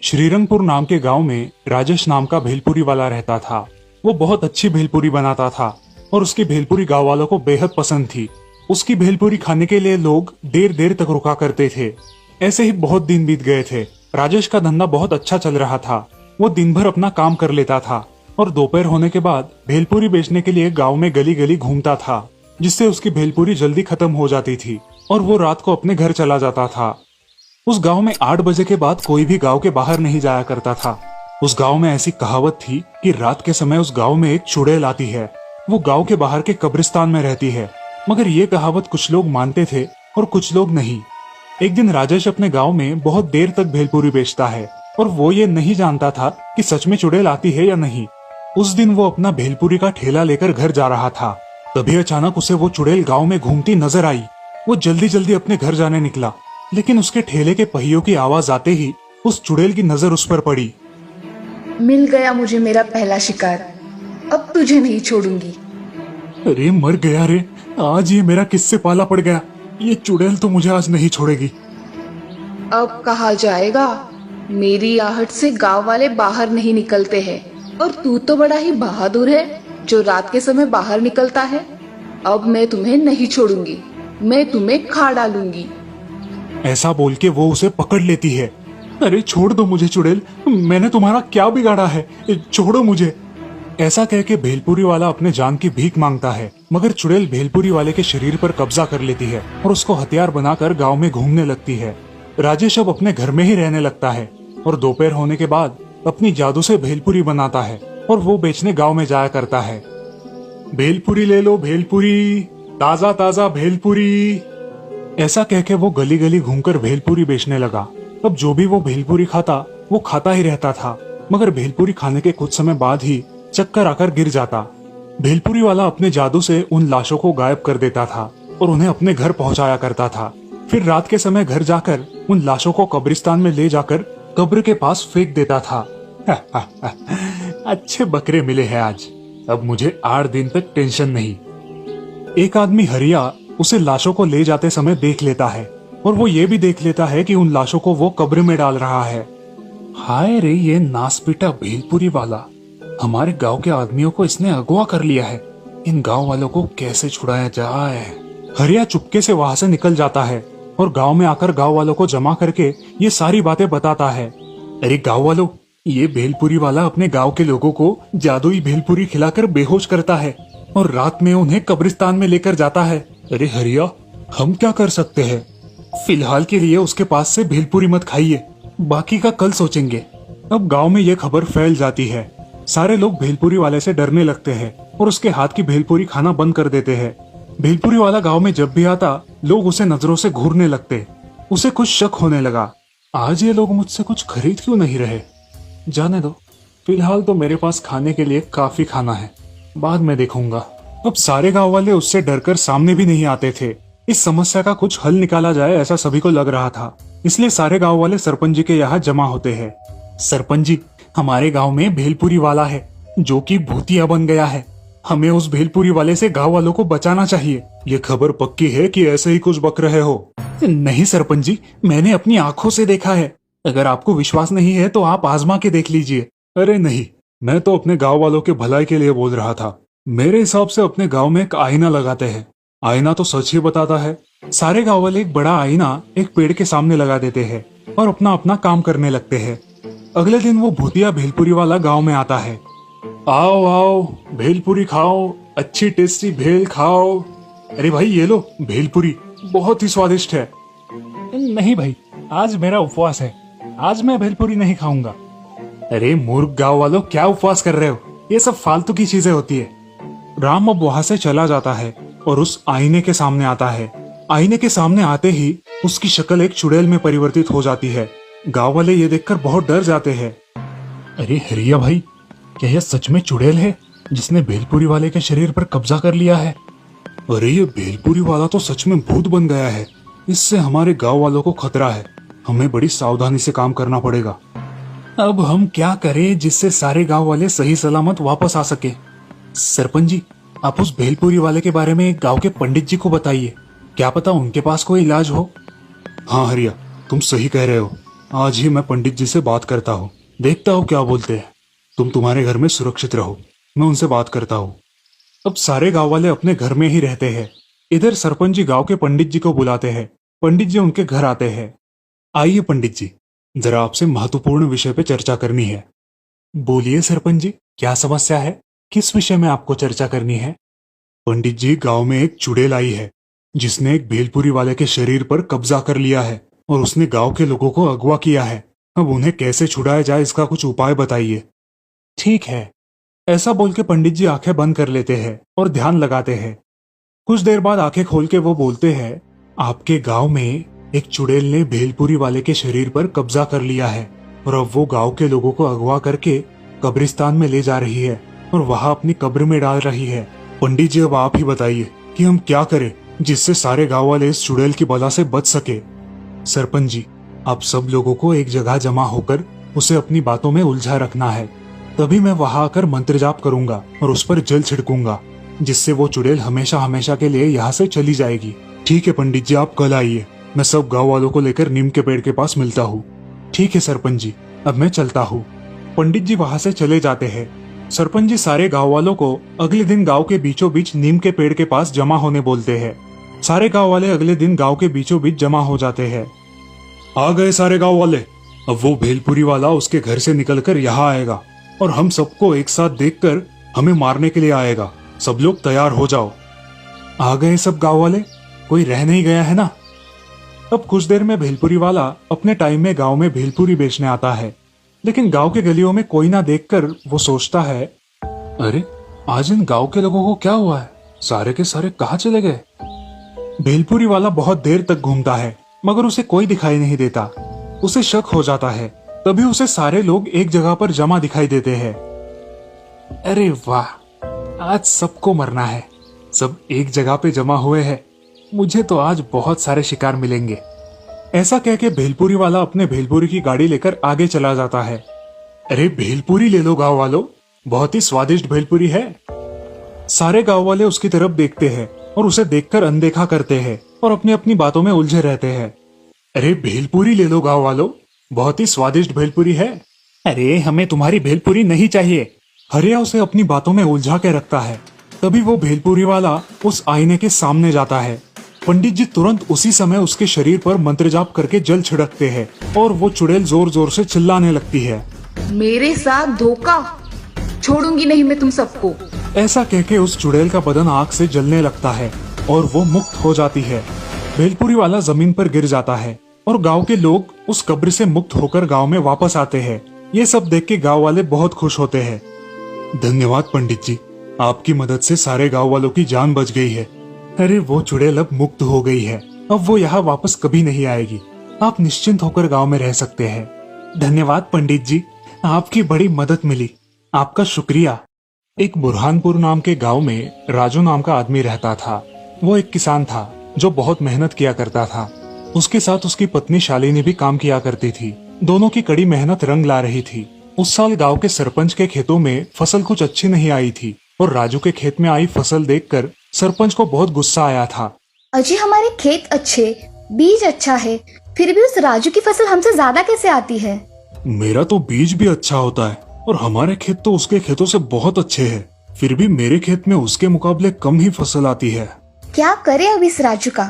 श्रीरंगपुर नाम के गांव में राजेश नाम का भेलपुरी वाला रहता था। वो बहुत अच्छी भेलपुरी बनाता था और उसकी भेलपुरी गांव वालों को बेहद पसंद थी। उसकी भेलपुरी खाने के लिए लोग देर देर तक रुका करते थे। ऐसे ही बहुत दिन बीत गए थे। राजेश का धंधा बहुत अच्छा चल रहा था। वो दिन भर अपना काम कर लेता था और दोपहर होने के बाद भेलपुरी बेचने के लिए गाँव में गली गली घूमता था, जिससे उसकी भेलपुरी जल्दी खत्म हो जाती थी और वो रात को अपने घर चला जाता था। उस गांव में 8 बजे के बाद कोई भी गांव के बाहर नहीं जाया करता था। उस गांव में ऐसी कहावत थी कि रात के समय उस गांव में एक चुड़ैल आती है। वो गांव के बाहर के कब्रिस्तान में रहती है, मगर ये कहावत कुछ लोग मानते थे और कुछ लोग नहीं। एक दिन राजेश अपने गांव में बहुत देर तक भेलपुरी बेचता है और वो ये नहीं जानता था कि सच में चुड़ैल आती है या नहीं। उस दिन वो अपना भेलपुरी का ठेला लेकर घर जा रहा था। तभी अचानक उसे वो चुड़ैल गाँव में घूमती नजर आई। वो जल्दी जल्दी अपने घर जाने निकला, लेकिन उसके ठेले के पहियों की आवाज आते ही उस चुड़ैल की नजर उस पर पड़ी। मिल गया मुझे मेरा पहला शिकार, अब तुझे नहीं छोड़ूंगी। अरे मर गया रे, आज ये मेरा किससे पाला पड़ गया। ये चुड़ैल तो मुझे आज नहीं छोड़ेगी। अब कहा जाएगा, मेरी आहट से गांव वाले बाहर नहीं निकलते हैं और तू तो बड़ा ही बहादुर है जो रात के समय बाहर निकलता है। अब मैं तुम्हें नहीं छोड़ूंगी, मैं तुम्हें खा डालूंगी। ऐसा बोल के वो उसे पकड़ लेती है। अरे छोड़ दो मुझे चुड़ैल, मैंने तुम्हारा क्या बिगाड़ा है, छोड़ो मुझे। ऐसा कह के भेलपुरी वाला अपने जान की भीख मांगता है, मगर चुड़ैल भेलपुरी वाले के शरीर पर कब्जा कर लेती है और उसको हथियार बनाकर गांव में घूमने लगती है। राजेश अब अपने घर में ही रहने लगता है और दोपहर होने के बाद अपनी जादू से भेलपुरी बनाता है और वो बेचने गाँव में जाया करता है। भेलपुरी ले लो भेलपुरी, ताजा ताजा भेलपुरी। ऐसा कह के वो गली गली घूमकर भेलपुरी बेचने लगा। अब जो भी वो भेलपुरी खाता वो खाता ही रहता था, मगर भेलपुरी खाने के कुछ समय बाद ही चक्कर आकर गिर जाता। भेलपुरी वाला अपने जादू से उन लाशों को गायब कर देता था और उन्हें अपने घर पहुंचाया करता था। फिर रात के समय घर जाकर उन लाशों को कब्रिस्तान में ले जाकर कब्र के पास फेंक देता था। अच्छे बकरे मिले हैं आज, अब मुझे 8 दिन तक टेंशन नहीं। एक आदमी हरिया उसे लाशों को ले जाते समय देख लेता है और वो ये भी देख लेता है कि उन लाशों को वो कब्र में डाल रहा है। हाय रे, ये नासपीटा भेलपुरी वाला, हमारे गांव के आदमियों को इसने अगवा कर लिया है। इन गांव वालों को कैसे छुड़ाया जाए। हरिया चुपके से वहां से निकल जाता है और गांव में आकर गांव वालों को जमा करके ये सारी बातें बताता है। अरे गांव वालों, ये भेलपुरी वाला अपने गांव के लोगों को जादुई भेलपुरी खिलाकर बेहोश करता है और रात में उन्हें कब्रिस्तान में लेकर जाता है। अरे हरिया, हम क्या कर सकते हैं? फिलहाल के लिए उसके पास से भेलपुरी मत खाइए, बाकी का कल सोचेंगे। अब गांव में ये खबर फैल जाती है। सारे लोग भेलपुरी वाले से डरने लगते हैं और उसके हाथ की भेलपुरी खाना बंद कर देते हैं। भेलपुरी वाला गांव में जब भी आता, लोग उसे नजरों से घूरने लगते। उसे कुछ शक होने लगा, आज ये लोग मुझसे कुछ खरीद क्यों नहीं रहे। जाने दो, फिलहाल तो मेरे पास खाने के लिए काफी खाना है, बाद में देखूंगा। अब सारे गांव वाले उससे डरकर सामने भी नहीं आते थे। इस समस्या का कुछ हल निकाला जाए ऐसा सभी को लग रहा था, इसलिए सारे गांव वाले सरपंच जी के यहाँ जमा होते हैं। सरपंच जी, हमारे गांव में भेलपुरी वाला है जो कि भूतिया बन गया है। हमें उस भेलपुरी वाले से गांव वालों को बचाना चाहिए। ये खबर पक्की है कि ऐसे ही कुछ बक रहे हो? नहीं सरपंच जी, मैंने अपनी आंखों से देखा है। अगर आपको विश्वास नहीं है तो आप आजमा के देख लीजिए। अरे नहीं, मैं तो अपने गाँव वालों के भलाई के लिए बोल रहा था। मेरे हिसाब से अपने गांव में एक आईना लगाते हैं। आईना तो सच ही बताता है। सारे गांव वाले एक बड़ा आईना एक पेड़ के सामने लगा देते हैं और अपना अपना काम करने लगते हैं। अगले दिन वो भूतिया भेलपुरी वाला गांव में आता है। आओ आओ, भेलपुरी खाओ, अच्छी टेस्टी भेल खाओ। अरे भाई ये लो भेलपुरी, बहुत ही स्वादिष्ट है। नहीं भाई, आज मेरा उपवास है, आज मैं भेलपुरी नहीं खाऊंगा। अरे मूर्ख गांव वालों, क्या उपवास कर रहे हो? ये सब फालतू की चीजें होती है। राम अब वहां से चला जाता है और उस आईने के सामने आता है। आईने के सामने आते ही उसकी शक्ल एक चुड़ैल में परिवर्तित हो जाती है। गांव वाले ये देखकर बहुत डर जाते हैं। अरे हरिया भाई, क्या यह सच में चुड़ैल है जिसने भेलपुरी वाले के शरीर पर कब्जा कर लिया है? अरे ये भेलपुरी वाला तो सच में भूत बन गया है। इससे हमारे गांव वालों को खतरा है। हमें बड़ी सावधानी से काम करना पड़ेगा। अब हम क्या करें जिससे सारे गांव वाले सही सलामत वापस आ सके? सरपंच जी, आप उस भेलपुरी वाले के बारे में गांव के पंडित जी को बताइए, क्या पता उनके पास कोई इलाज हो। हाँ हरिया, तुम सही कह रहे हो। आज ही मैं पंडित जी से बात करता हूँ, देखता हूँ क्या बोलते हैं। तुम तुम्हारे घर में सुरक्षित रहो, मैं उनसे बात करता हूँ। अब सारे गांव वाले अपने घर में ही रहते हैं। इधर सरपंच जी गांव के पंडित जी को बुलाते हैं। पंडित जी उनके घर आते हैं। आइए पंडित जी, जरा आपसे महत्वपूर्ण विषय पे चर्चा करनी है। बोलिए सरपंच जी, क्या समस्या है? किस विषय में आपको चर्चा करनी है? पंडित जी, गांव में एक चुड़ैल आई है जिसने एक भेलपुरी वाले के शरीर पर कब्जा कर लिया है और उसने गांव के लोगों को अगवा किया है। अब उन्हें कैसे छुड़ाया जाए, इसका कुछ उपाय बताइए। ठीक है, ऐसा बोल के पंडित जी आंखें बंद कर लेते हैं और ध्यान लगाते हैं। कुछ देर बाद आंखें खोल के वो बोलते हैं, आपके गांव में एक चुड़ैल ने भेलपुरी वाले के शरीर पर कब्जा कर लिया है और अब वो गांव के लोगों को अगवा करके कब्रिस्तान में ले जा रही है और वहां अपनी कब्र में डाल रही है। पंडित जी, अब आप ही बताइए कि हम क्या करें जिससे सारे गांव वाले इस चुड़ैल की बला से बच सके। सरपंच जी, आप सब लोगों को एक जगह जमा होकर उसे अपनी बातों में उलझा रखना है। तभी मैं वहां आकर मंत्र जाप करूंगा और उस पर जल छिड़कूंगा, जिससे वो चुड़ैल हमेशा हमेशा के लिए यहाँ से चली जाएगी। ठीक है पंडित जी, आप कल आइए, मैं सब गांव वालों को लेकर नीम के पेड़ के पास मिलता हूँ। ठीक है सरपंच जी, अब मैं चलता हूँ। पंडित जी वहां से चले जाते हैं। सरपंच जी सारे गांव वालों को अगले दिन गांव के बीचों बीच नीम के पेड़ के पास जमा होने बोलते हैं। सारे गांव वाले अगले दिन गांव के बीचों बीच जमा हो जाते हैं। आ गए सारे गांव वाले। अब वो भेलपुरी वाला उसके घर से निकलकर यहाँ आएगा और हम सबको एक साथ देखकर हमें मारने के लिए आएगा। सब लोग तैयार हो जाओ। आ गए सब गांव वाले, कोई रह नहीं गया है ना? अब कुछ देर में भेलपुरी वाला अपने टाइम में गांव में भेलपुरी बेचने आता है, लेकिन गांव के गलियों में कोई ना देखकर वो सोचता है, अरे आज इन गांव के लोगों को क्या हुआ है? सारे के सारे कहाँ चले गए? भेलपुरी वाला बहुत देर तक घूमता है मगर उसे कोई दिखाई नहीं देता। उसे शक हो जाता है। तभी उसे सारे लोग एक जगह पर जमा दिखाई देते हैं। अरे वाह, आज सबको मरना है। सब एक जगह पे जमा हुए हैं। मुझे तो आज बहुत सारे शिकार मिलेंगे। ऐसा कह के भेलपुरी वाला अपने भेलपुरी की गाड़ी लेकर आगे चला जाता है। अरे भेलपुरी ले लो गांव वालों, बहुत ही स्वादिष्ट भेलपुरी है। सारे गांव वाले उसकी तरफ देखते हैं और उसे देखकर अनदेखा करते हैं और अपनी अपनी बातों में उलझे रहते हैं। अरे भेलपुरी ले लो गांव वालों, बहुत ही स्वादिष्ट भेलपुरी है। अरे हमें तुम्हारी भेलपुरी नहीं चाहिए। हरिया उसे अपनी बातों में उलझा के रखता है। तभी वो भेलपुरी वाला उस आईने के सामने जाता है। पंडित जी तुरंत उसी समय उसके शरीर पर मंत्र जाप करके जल छिड़कते हैं और वो चुड़ैल जोर जोर से चिल्लाने लगती है, मेरे साथ धोखा, छोड़ूंगी नहीं मैं तुम सबको। ऐसा कह के उस चुड़ैल का बदन आग से जलने लगता है और वो मुक्त हो जाती है। भेलपुरी वाला जमीन पर गिर जाता है और गांव के लोग उस कब्र से मुक्त होकर गांव में वापस आते हैं। ये सब देख के गांव वाले बहुत खुश होते हैं। धन्यवाद पंडित जी, आपकी मदद से सारे गांव वालों की जान बच गई है। अरे वो चुड़ैल अब मुक्त हो गई है, अब वो यहाँ वापस कभी नहीं आएगी। आप निश्चिंत होकर गांव में रह सकते हैं। धन्यवाद पंडित जी, आपकी बड़ी मदद मिली, आपका शुक्रिया। एक बुरहानपुर नाम के गांव में राजू नाम का आदमी रहता था। वो एक किसान था जो बहुत मेहनत किया करता था। उसके साथ उसकी पत्नी शालिनी भी काम किया करती थी। दोनों की कड़ी मेहनत रंग ला रही थी। उस साल गांव के सरपंच के खेतों में फसल कुछ अच्छी नहीं आई थी और राजू के खेत में आई फसल देखकर सरपंच को बहुत गुस्सा आया था। अजी हमारे खेत अच्छे, बीज अच्छा है, फिर भी उस राजू की फसल हमसे ज्यादा कैसे आती है? मेरा तो बीज भी अच्छा होता है और हमारे खेत तो उसके खेतों से बहुत अच्छे हैं, फिर भी मेरे खेत में उसके मुकाबले कम ही फसल आती है। क्या करें अब इस राजू का?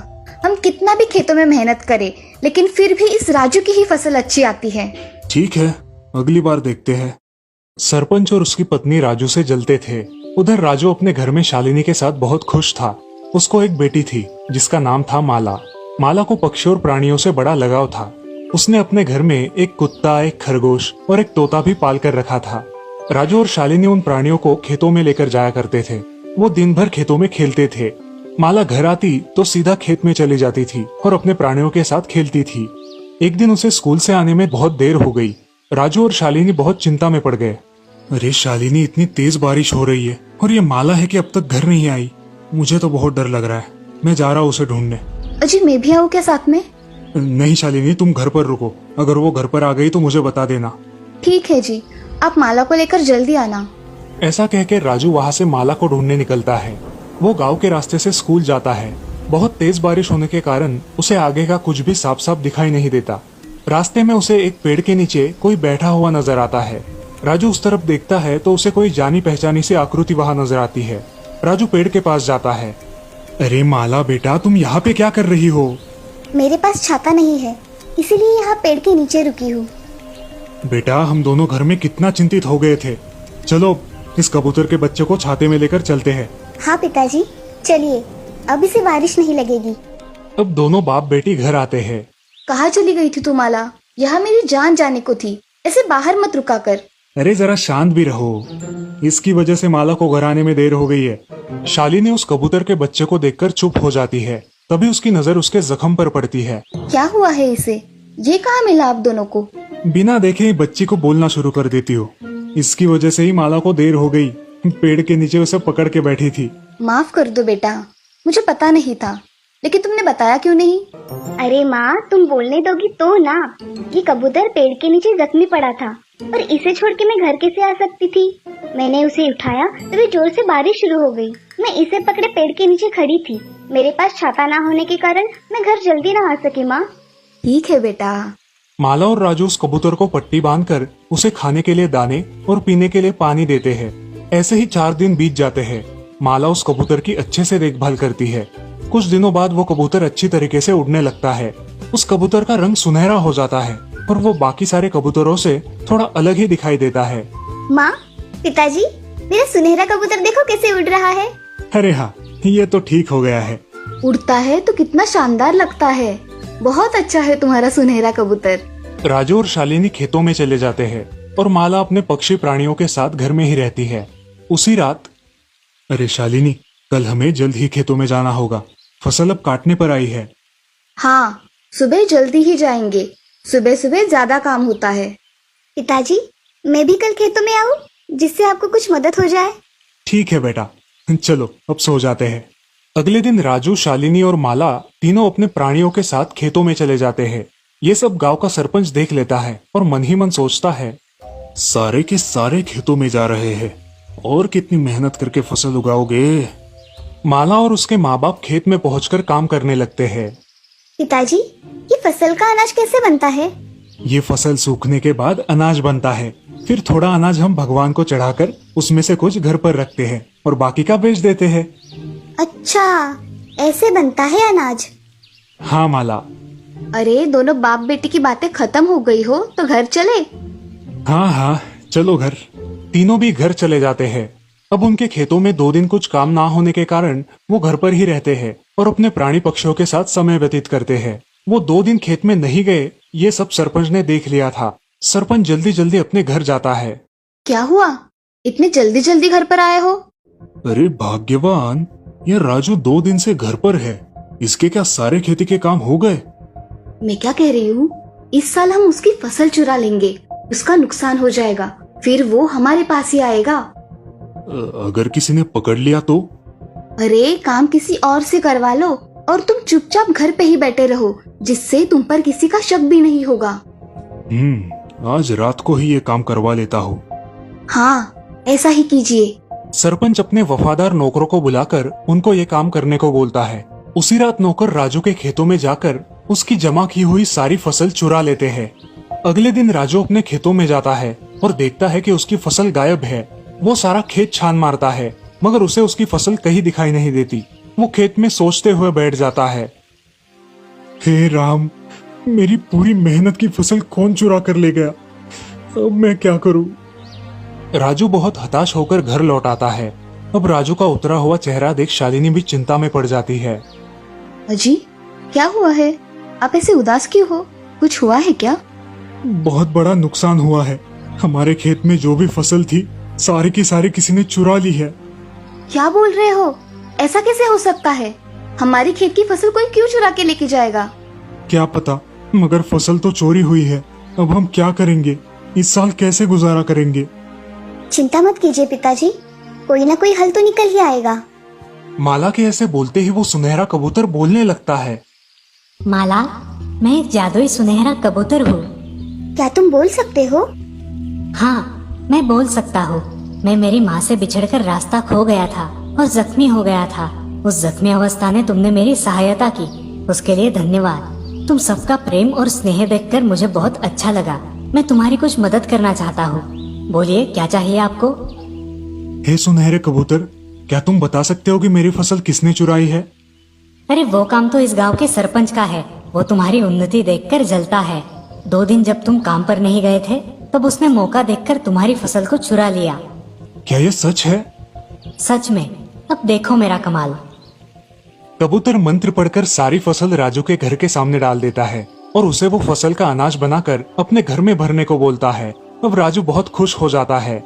हम कितना भी खेतों में मेहनत करें, लेकिन फिर भी इस राजू की ही फसल अच्छी आती है। ठीक है, अगली बार देखते हैं। सरपंच और उसकी पत्नी राजू से जलते थे। उधर राजू अपने घर में शालिनी के साथ बहुत खुश था। उसको एक बेटी थी जिसका नाम था माला। माला को पक्षी और प्राणियों से बड़ा लगाव था। उसने अपने घर में एक कुत्ता, एक खरगोश और एक तोता भी पाल कर रखा था। राजू और शालिनी उन प्राणियों को खेतों में लेकर जाया करते थे। वो दिन भर खेतों में खेलते थे। माला घर आती तो सीधा खेत में चली जाती थी और अपने प्राणियों के साथ खेलती थी। एक दिन उसे स्कूल से आने में बहुत देर हो गई। राजू और शालिनी बहुत चिंता में पड़ गए। अरे शालिनी, इतनी तेज बारिश हो रही है और ये माला है कि अब तक घर नहीं आई। मुझे तो बहुत डर लग रहा है। मैं जा रहा हूँ उसे ढूंढने। अजी मैं भी आऊँ क्या साथ में? नहीं शालिनी, तुम घर पर रुको। अगर वो घर पर आ गई तो मुझे बता देना। ठीक है जी, आप माला को लेकर जल्दी आना। ऐसा कहकर राजू वहाँ से माला को ढूंढने निकलता है। वो गांव के रास्ते से स्कूल जाता है। बहुत तेज बारिश होने के कारण उसे आगे का कुछ भी साफ साफ दिखाई नहीं देता। रास्ते में उसे एक पेड़ के नीचे कोई बैठा हुआ नजर आता है। राजू उस तरफ देखता है तो उसे कोई जानी पहचानी सी आकृति वहां नजर आती है। राजू पेड़ के पास जाता है। अरे माला बेटा, तुम यहाँ पे क्या कर रही हो? मेरे पास छाता नहीं है, इसीलिए यहाँ पेड़ के नीचे रुकी हूँ। बेटा, हम दोनों घर में कितना चिंतित हो गए थे। चलो इस कबूतर के बच्चे को छाते में लेकर चलते हैं। हाँ पिताजी, चलिए, अब इसे बारिश नहीं लगेगी। अब दोनों बाप बेटी घर आते हैं। कहाँ चली गई थी तू माला? यहाँ मेरी जान जाने को थी, ऐसे बाहर मत रुका कर। अरे जरा शांत भी रहो, इसकी वजह से माला को घर आने में देर हो गई है। शालिनी उस कबूतर के बच्चे को देखकर चुप हो जाती है। तभी उसकी नजर उसके जख्म पर पड़ती है। क्या हुआ है इसे? ये कहाँ मिला आप दोनों को? बिना देखे ही बच्ची को बोलना शुरू कर देती हो। इसकी वजह से ही माला को देर हो गई। पेड़ के नीचे उसे पकड़ के बैठी थी। माफ कर दो बेटा, मुझे पता नहीं था, लेकिन तुमने बताया क्यों नहीं? अरे माँ, तुम बोलने दोगी तो ना। ये कबूतर पेड़ के नीचे जख्मी पड़ा था और इसे छोड़ के मैं घर कैसे आ सकती थी? मैंने उसे उठाया तभी जोर से बारिश शुरू हो गई। मैं इसे पकड़े पेड़ के नीचे खड़ी थी। मेरे पास छाता ना होने के कारण मैं घर जल्दी ना आ सकी माँ। ठीक है बेटा। माला और राजू उस कबूतर को पट्टी बांधकर उसे खाने के लिए दाने और पीने के लिए पानी देते हैं। ऐसे ही 4 दिन बीत जाते हैं। माला उस कबूतर की अच्छे से देखभाल करती है। कुछ दिनों बाद वो कबूतर अच्छी तरीके से उड़ने लगता है। उस कबूतर का रंग सुनहरा हो जाता है और वो बाकी सारे कबूतरों से थोड़ा अलग ही दिखाई देता है। माँ, पिताजी, मेरा सुनहरा कबूतर देखो कैसे उड़ रहा है। अरे हाँ, ये तो ठीक हो गया है। उड़ता है तो कितना शानदार लगता है। बहुत अच्छा है तुम्हारा सुनहरा कबूतर। राजू और शालिनी खेतों में चले जाते हैं और माला अपने पक्षी प्राणियों के साथ घर में ही रहती है। उसी रात, अरे शालिनी, कल हमें जल्द ही खेतों में जाना होगा। फसल अब काटने पर आई है। हाँ, सुबह जल्दी ही जाएंगे। सुबह सुबह ज्यादा काम होता है। पिताजी, मैं भी कल खेतों में आऊँ, जिससे आपको कुछ मदद हो जाए। ठीक है बेटा, चलो अब सो जाते हैं। अगले दिन राजू, शालिनी और माला तीनों अपने प्राणियों के साथ खेतों में चले जाते हैं। ये सब गांव का सरपंच देख लेता है और मन ही मन सोचता है, सारे के सारे खेतों में जा रहे हैं और कितनी मेहनत करके फसल उगाओगे। माला और उसके माँ बाप खेत में पहुंचकर काम करने लगते हैं। पिताजी, ये फसल का अनाज कैसे बनता है? ये फसल सूखने के बाद अनाज बनता है। फिर थोड़ा अनाज हम भगवान को चढ़ाकर उसमें से कुछ घर पर रखते हैं और बाकी का बेच देते हैं। अच्छा, ऐसे बनता है अनाज? हाँ माला। अरे दोनों बाप बेटी की बातें खत्म हो गई हो तो घर चले। हाँ हाँ, चलो घर। तीनों भी घर चले जाते हैं। अब उनके खेतों में 2 दिन कुछ काम ना होने के कारण वो घर पर ही रहते हैं और अपने प्राणी पक्षियों के साथ समय व्यतीत करते हैं। वो 2 दिन खेत में नहीं गए, ये सब सरपंच ने देख लिया था। सरपंच जल्दी जल्दी अपने घर जाता है। क्या हुआ, इतने जल्दी जल्दी घर पर आए हो? अरे भाग्यवान, ये राजू 2 दिन से घर पर है। इसके क्या सारे खेती के काम हो गए? मैं क्या कह रही हूँ, इस साल हम उसकी फसल चुरा लेंगे, उसका नुकसान हो जाएगा, फिर वो हमारे पास ही आएगा। अगर किसी ने पकड़ लिया तो? अरे काम किसी और से करवा लो और तुम चुपचाप घर पे ही बैठे रहो, जिससे तुम पर किसी का शक भी नहीं होगा। आज रात को ही ये काम करवा लेता हूँ। हाँ, ऐसा ही कीजिए। सरपंच अपने वफादार नौकरों को बुलाकर उनको ये काम करने को बोलता है। उसी रात नौकर राजू के खेतों में जाकर उसकी जमा की हुई सारी फसल चुरा लेते हैं। अगले दिन राजू अपने खेतों में जाता है और देखता है कि उसकी फसल गायब है। वो सारा खेत छान मारता है, मगर उसे उसकी फसल कहीं दिखाई नहीं देती। वो खेत में सोचते हुए बैठ जाता है, हे राम, मेरी पूरी मेहनत की फसल कौन चुरा कर ले गया? अब मैं क्या करूं? राजू बहुत हताश होकर घर लौट आता है। अब राजू का उतरा हुआ चेहरा देख शालिनी भी चिंता में पड़ जाती है। अजी, क्या हुआ है? आप ऐसे उदास क्यों हो? कुछ हुआ है क्या? बहुत बड़ा नुकसान हुआ है। हमारे खेत में जो भी फसल थी, सारी की सारी किसी ने चुरा ली है। क्या बोल रहे हो? ऐसा कैसे हो सकता है? हमारी खेत की फसल कोई क्यों चुरा के लेके जाएगा? क्या पता, मगर फसल तो चोरी हुई है। अब हम क्या करेंगे? इस साल कैसे गुजारा करेंगे? चिंता मत कीजिए पिताजी, कोई ना कोई हल तो निकल ही आएगा। माला के ऐसे बोलते ही वो सुनहरा कबूतर बोलने लगता है। माला, मैं एक जादुई सुनहरा कबूतर हूँ। क्या तुम बोल सकते हो? हाँ, मैं बोल सकता हूँ। मैं मेरी माँ से बिछड़कर रास्ता खो गया था और जख्मी हो गया था। उस जख्मी अवस्था में तुमने मेरी सहायता की, उसके लिए धन्यवाद। तुम सबका प्रेम और स्नेह देखकर मुझे बहुत अच्छा लगा। मैं तुम्हारी कुछ मदद करना चाहता हूँ। बोलिए, क्या चाहिए आपको? हे सुनहरे कबूतर, क्या तुम बता सकते हो कि मेरी फसल किसने चुराई है? अरे वो काम तो इस गांव के सरपंच का है। वो तुम्हारी उन्नति देखकर जलता है। 2 दिन जब तुम काम पर नहीं गए थे, तब उसने मौका देखकर तुम्हारी फसल को चुरा लिया। क्या ये सच है? सच में। अब देखो मेरा कमाल। कबूतर मंत्र पढ़कर सारी फसल राजू के घर के सामने डाल देता है और उसे वो फसल का अनाज बनाकर अपने घर में भरने को बोलता है। अब राजू बहुत खुश हो जाता है।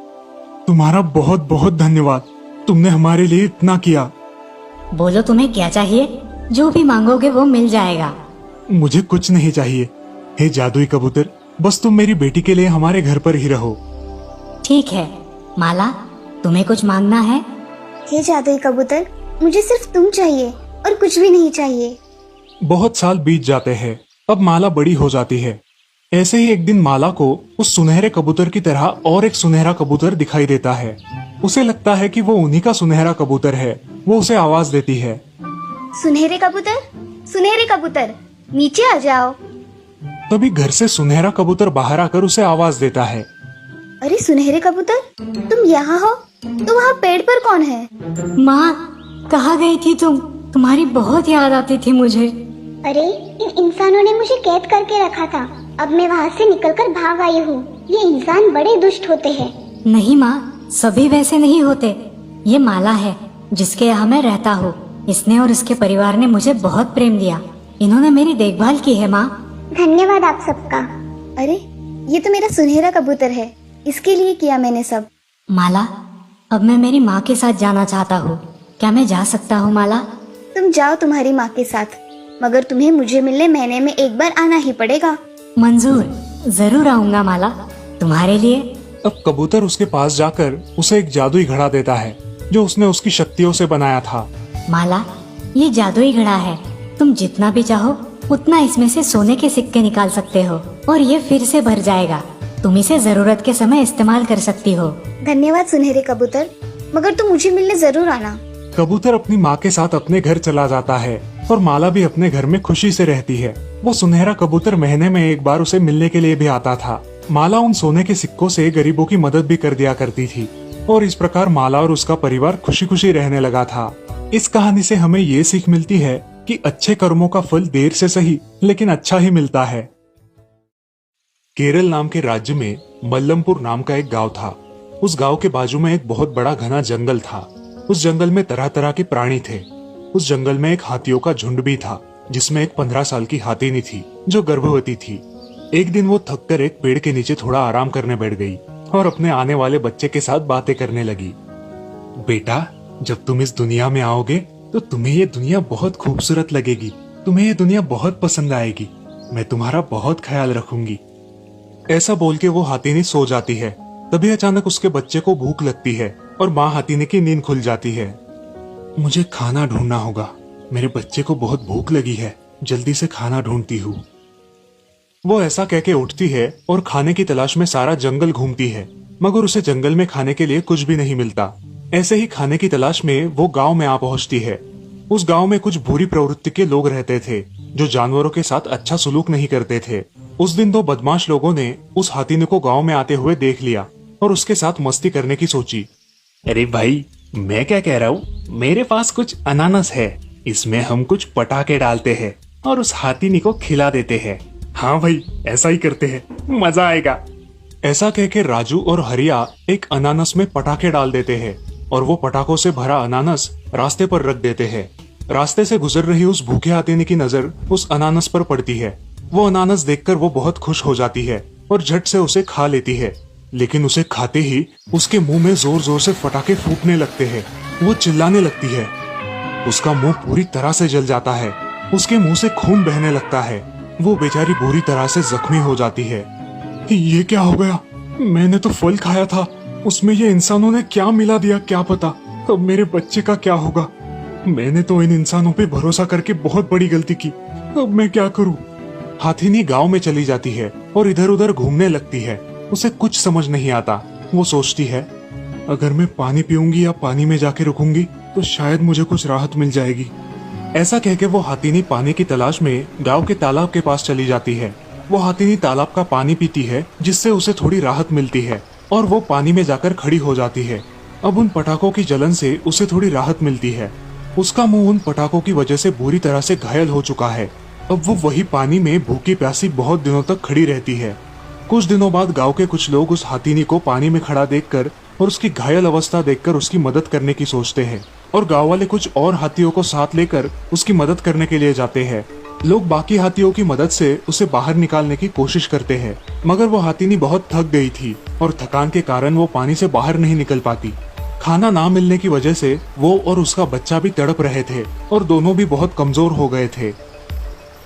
तुम्हारा बहुत बहुत धन्यवाद, तुमने हमारे लिए इतना किया। बोलो तुम्हें क्या चाहिए? जो भी मांगोगे वो मिल जाएगा। मुझे कुछ नहीं चाहिए। हे जादुई कबूतर, बस तुम मेरी बेटी के लिए हमारे घर पर ही रहो। ठीक है। माला, तुम्हें कुछ मांगना है? हे जादुई कबूतर, मुझे सिर्फ तुम चाहिए और कुछ भी नहीं चाहिए। बहुत साल बीत जाते हैं। अब माला बड़ी हो जाती है। ऐसे ही एक दिन माला को उस सुनहरे कबूतर की तरह और एक सुनहरा कबूतर दिखाई देता है। उसे लगता है कि वो उन्हीं का सुनहरा कबूतर है। वो उसे आवाज देती है, सुनहरे कबूतर, नीचे आ जाओ। तभी घर से सुनहरा कबूतर बाहर आकर उसे आवाज देता है, अरे सुनहरे कबूतर, तुम यहाँ हो? तो वहाँ पेड़ पर कौन है? माँ, कहाँ गई थी तुम? तुम्हारी बहुत याद आती थी मुझे। अरे इन इंसानों ने मुझे कैद करके रखा था। अब मैं वहाँ से निकलकर भाग आई हूँ। ये इंसान बड़े दुष्ट होते हैं। नहीं माँ, सभी वैसे नहीं होते। ये माला है जिसके यहाँ मैं रहता हूँ। इसने और इसके परिवार ने मुझे बहुत प्रेम दिया। इन्होंने मेरी देखभाल की है माँ। धन्यवाद आप सबका। अरे ये तो मेरा सुनहरा कबूतर है, इसके लिए किया मैंने सब। माला, अब मैं मेरी माँ के साथ जाना चाहता हूँ। क्या मैं जा सकता हूँ माला? तुम जाओ तुम्हारी माँ के साथ, मगर तुम्हें मुझे मिलने महीने में एक बार आना ही पड़ेगा। मंजूर, जरूर आऊंगा माला, तुम्हारे लिए। अब कबूतर उसके पास जाकर उसे एक जादुई घड़ा देता है जो उसने उसकी शक्तियों से बनाया था। माला, ये जादुई घड़ा है। तुम जितना भी चाहो उतना इसमें से सोने के सिक्के निकाल सकते हो और ये फिर से भर जाएगा। तुम इसे जरूरत के समय इस्तेमाल कर सकती हो। धन्यवाद सुनहरे कबूतर, मगर तुम मुझे मिलने जरूर आना। कबूतर अपनी माँ के साथ अपने घर चला जाता है और माला भी अपने घर में खुशी से रहती है। वो सुनहरा कबूतर महीने में एक बार उसे मिलने के लिए भी आता था। माला उन सोने के सिक्कों से गरीबों की मदद भी कर दिया करती थी और इस प्रकार माला और उसका परिवार खुशी खुशी रहने लगा था। इस कहानी से हमें ये सीख मिलती है कि अच्छे कर्मों का फल देर से सही लेकिन अच्छा ही मिलता है। केरल नाम के राज्य में मल्लमपुर नाम का एक गांव था। उस गांव के बाजू में एक बहुत बड़ा घना जंगल था। उस जंगल में तरह तरह के प्राणी थे। उस जंगल में एक हाथियों का झुंड भी था, जिसमें एक 15 साल की हाथीनी थी जो गर्भवती थी। एक दिन वो थक कर एक पेड़ के नीचे थोड़ा आराम करने बैठ गई और अपने आने वाले बच्चे के साथ बातें करने लगी। बेटा, जब तुम इस दुनिया में आओगे तो तुम्हें ये दुनिया बहुत खूबसूरत लगेगी। तुम्हें ये दुनिया बहुत पसंद आएगी। मैं तुम्हारा बहुत ख्याल रखूंगी। ऐसा बोल के वो हाथीनी सो जाती है। तभी अचानक उसके बच्चे को भूख लगती है और माँ हाथीनी की नींद खुल जाती है। मुझे खाना ढूंढना होगा। मेरे बच्चे को बहुत भूख लगी है। जल्दी से खाना ढूंढती हूँ। वो ऐसा कह के उठती है और खाने की तलाश में सारा जंगल घूमती है, मगर उसे जंगल में खाने के लिए कुछ भी नहीं मिलता। ऐसे ही खाने की तलाश में वो गांव में आ पहुंचती है। उस गांव में कुछ बुरी प्रवृत्ति के लोग रहते थे जो जानवरों के साथ अच्छा सलूक नहीं करते थे। उस दिन 2 बदमाश लोगों ने उस हाथीने को गांव में आते हुए देख लिया और उसके साथ मस्ती करने की सोची। अरे भाई, मैं क्या कह रहा हूँ, मेरे पास कुछ अनानास है। इसमें हम कुछ पटाखे डालते हैं और उस हाथीनी को खिला देते हैं। हाँ भाई, ऐसा ही करते हैं, मजा आएगा। ऐसा कह के राजू और हरिया एक अनानास में पटाखे डाल देते हैं और वो पटाखों से भरा अनानास रास्ते पर रख देते हैं। रास्ते से गुजर रही उस भूखे हाथीनी की नजर उस अनानास पर पड़ती है। वो अनानास देखकर वो बहुत खुश हो जाती है और झट से उसे खा लेती है। लेकिन उसे खाते ही उसके मुंह में जोर जोर से पटाखे फूटने लगते हैं। वो चिल्लाने लगती है। उसका मुंह पूरी तरह से जल जाता है। उसके मुंह से खून बहने लगता है। वो बेचारी बुरी तरह से जख्मी हो जाती है। ये क्या हो गया? मैंने तो फल खाया था, उसमें ये इंसानों ने क्या मिला दिया क्या पता। अब मेरे बच्चे का क्या होगा? मैंने तो इन इंसानों पे भरोसा करके बहुत बड़ी गलती की। अब मैं क्या करूं? हाथीनी गांव में चली जाती है और इधर उधर घूमने लगती है। उसे कुछ समझ नहीं आता। वो सोचती है, अगर मैं पानी पीऊंगी या पानी में जाके रुकूंगी तो शायद मुझे कुछ राहत मिल जाएगी। ऐसा कह के वो हाथीनी पानी की तलाश में गांव के तालाब के पास चली जाती है। वो हाथीनी तालाब का पानी पीती है, जिससे उसे थोड़ी राहत मिलती है और वो पानी में जाकर खड़ी हो जाती है। अब उन पटाखों की जलन से उसे थोड़ी राहत मिलती है। उसका मुंह उन पटाखों की वजह से बुरी तरह से घायल हो चुका है। अब वो वही पानी में भूखी प्यासी बहुत दिनों तक खड़ी रहती है। कुछ दिनों बाद गांव के कुछ लोग उस हाथीनी को पानी में खड़ा देखकर और उसकी घायल अवस्था देखकर उसकी मदद करने की सोचते हैं और गांव वाले कुछ और हाथियों को साथ लेकर उसकी मदद करने के लिए जाते हैं। लोग बाकी हाथियों की मदद से उसे बाहर निकालने की कोशिश करते हैं, मगर वो हाथीनी बहुत थक गई थी और थकान के कारण वो पानी से बाहर नहीं निकल पाती। खाना ना मिलने की वजह से वो और उसका बच्चा भी तड़प रहे थे और दोनों भी बहुत कमजोर हो गए थे।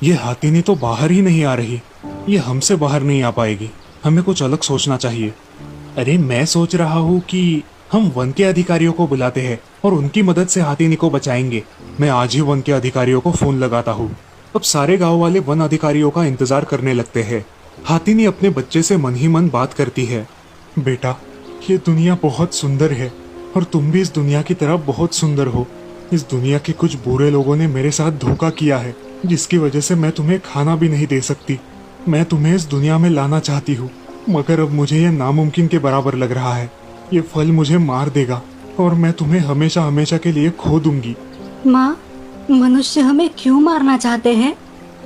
ये हाथीनी तो बाहर ही नहीं आ रही, ये हमसे बाहर नहीं आ पाएगी, हमें कुछ अलग सोचना चाहिए। अरे मैं सोच रहा हूँ कि हम वन के अधिकारियों को बुलाते हैं और उनकी मदद से हाथीनी को बचाएंगे। मैं आज ही वन के अधिकारियों को फोन लगाता हूँ। अब सारे गांव वाले वन अधिकारियों का इंतजार करने लगते हैं। हाथीनी अपने बच्चे से मन ही मन बात करती है। बेटा, ये दुनिया बहुत सुंदर है और तुम भी इस दुनिया की तरह बहुत सुंदर हो। इस दुनिया के कुछ बुरे लोगों ने मेरे साथ धोखा किया है, जिसकी वजह से मैं तुम्हें खाना भी नहीं दे सकती। मैं तुम्हें इस दुनिया में लाना चाहती हूँ, मगर अब मुझे यह नामुमकिन के बराबर लग रहा है। ये फल मुझे मार देगा और मैं तुम्हें हमेशा हमेशा के लिए खो दूंगी। माँ, मनुष्य हमें क्यों मारना चाहते हैं?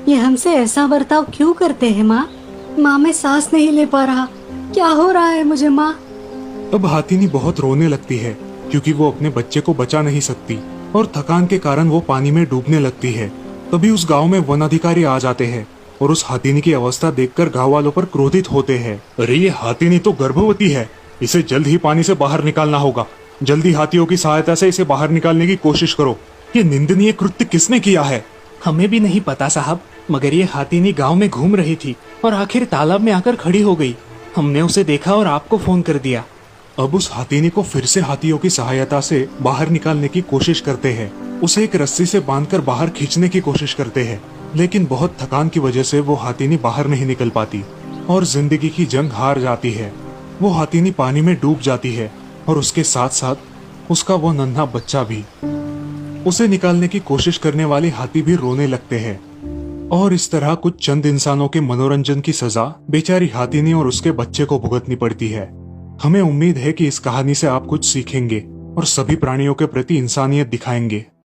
ये हमसे ऐसा बर्ताव क्यों करते हैं माँ? माँ, मैं सांस नहीं ले पा रहा, क्या हो रहा है मुझे माँ? अब हाथीनी बहुत रोने लगती है क्योंकि वो अपने बच्चे को बचा नहीं सकती और थकान के कारण वो पानी में डूबने लगती है। तभी उस गांव में वन अधिकारी आ जाते हैं और उस हाथीनी की अवस्था देखकर गांव वालों पर क्रोधित होते हैं। अरे ये हाथीनी तो गर्भवती है, इसे जल्द ही पानी से बाहर निकालना होगा। जल्दी हाथियों की सहायता से इसे बाहर निकालने की कोशिश करो। ये निंदनीय कृत्य किसने किया है? हमें भी नहीं पता साहब, मगर ये हाथीनी गांव में घूम रही थी और आखिर तालाब में आकर खड़ी हो गई। हमने उसे देखा और आपको फोन कर दिया। अब उस हाथीनी को फिर से हाथियों की सहायता से बाहर निकालने की कोशिश करते हैं। उसे एक रस्सी से बांधकर बाहर खींचने की कोशिश करते हैं, लेकिन बहुत थकान की वजह से वो हाथीनी बाहर नहीं निकल पाती और जिंदगी की जंग हार जाती है। वो हाथीनी पानी में डूब जाती है और उसके साथ साथ उसका वो नन्हा बच्चा भी। उसे निकालने की कोशिश करने वाले हाथी भी रोने लगते हैं और इस तरह कुछ चंद इंसानों के मनोरंजन की सजा बेचारी हाथीनी और उसके बच्चे को भुगतनी पड़ती है। हमें उम्मीद है कि इस कहानी से आप कुछ सीखेंगे और सभी प्राणियों के प्रति इंसानियत दिखाएंगे।